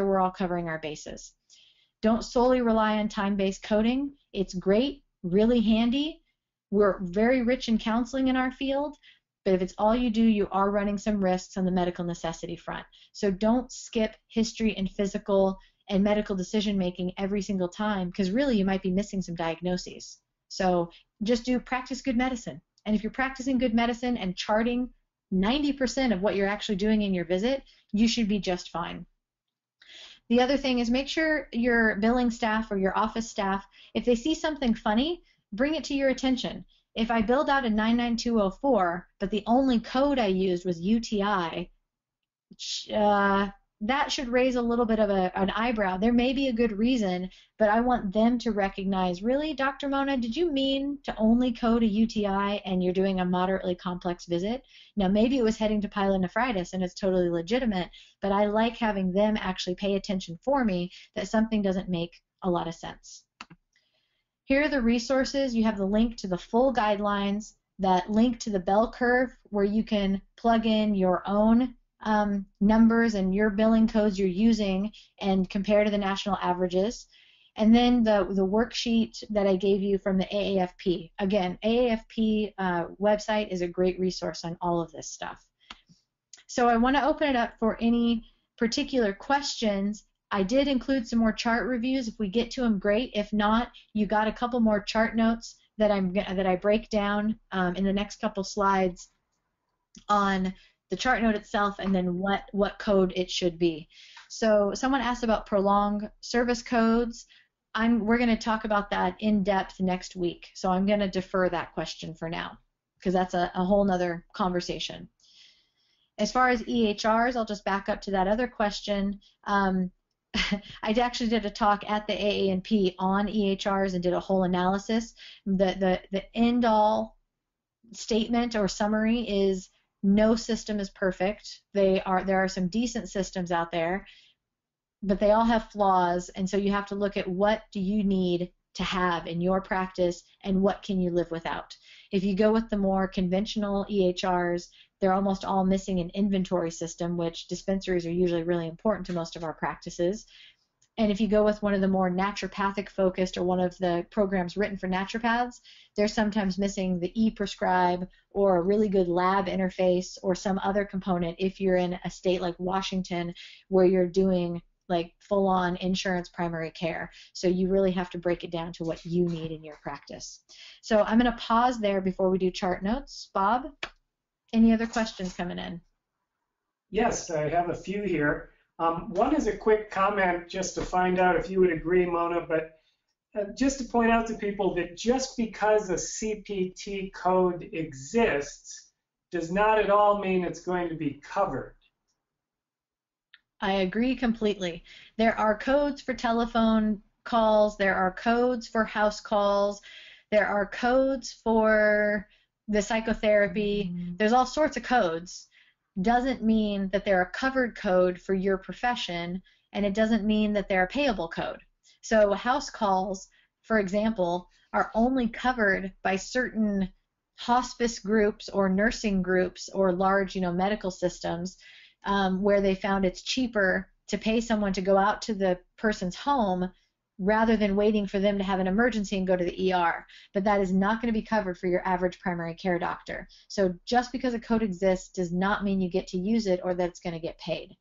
we're all covering our bases. Don't solely rely on time-based coding. It's great, really handy. We're very rich in counseling in our field, but if it's all you do, you are running some risks on the medical necessity front. So don't skip history and physical and medical decision making every single time, because really you might be missing some diagnoses. So just practice good medicine. And if you're practicing good medicine and charting 90% of what you're actually doing in your visit, you should be just fine. The other thing is make sure your billing staff or your office staff, if they see something funny, bring it to your attention. If I billed out a 99204, but the only code I used was UTI, that should raise a little bit of an eyebrow. There may be a good reason, but I want them to recognize, really, Dr. Mona, did you mean to only code a UTI and you're doing a moderately complex visit? Now, maybe it was heading to pyelonephritis and it's totally legitimate, but I like having them actually pay attention for me that something doesn't make a lot of sense. Here are the resources. You have the link to the full guidelines, that link to the bell curve where you can plug in your own numbers and your billing codes you're using and compare to the national averages. And then the worksheet that I gave you from the AAFP. Again, AAFP website is a great resource on all of this stuff. So I want to open it up for any particular questions. I did include some more chart reviews. If we get to them, great. If not, you got a couple more chart notes that I break down in the next couple slides on the chart note itself and then what code it should be. So someone asked about prolonged service codes. We're going to talk about that in depth next week. So I'm going to defer that question for now because that's a whole nother conversation. As far as EHRs, I'll just back up to that other question. I actually did a talk at the AANP on EHRs and did a whole analysis. The end-all statement or summary is no system is perfect. There are some decent systems out there, but they all have flaws, and so you have to look at what do you need to have in your practice and what can you live without. If you go with the more conventional EHRs, they're almost all missing an inventory system, which dispensaries are usually really important to most of our practices. And if you go with one of the more naturopathic focused or one of the programs written for naturopaths, they're sometimes missing the e-prescribe or a really good lab interface or some other component if you're in a state like Washington where you're doing like full-on insurance primary care. So you really have to break it down to what you need in your practice. So I'm going to pause there before we do chart notes. Bob, any other questions coming in? Yes, I have a few here. One is a quick comment just to find out if you would agree, Mona, but just to point out to people that just because a CPT code exists does not at all mean it's going to be covered. I agree completely. There are codes for telephone calls, there are codes for house calls, there are codes for the psychotherapy, there's all sorts of codes. Doesn't mean that they're a covered code for your profession, and it doesn't mean that they're a payable code. So house calls, for example, are only covered by certain hospice groups or nursing groups or large, medical systems where they found it's cheaper to pay someone to go out to the person's home rather than waiting for them to have an emergency and go to the ER. But that is not going to be covered for your average primary care doctor. So just because a code exists does not mean you get to use it or that it's going to get paid.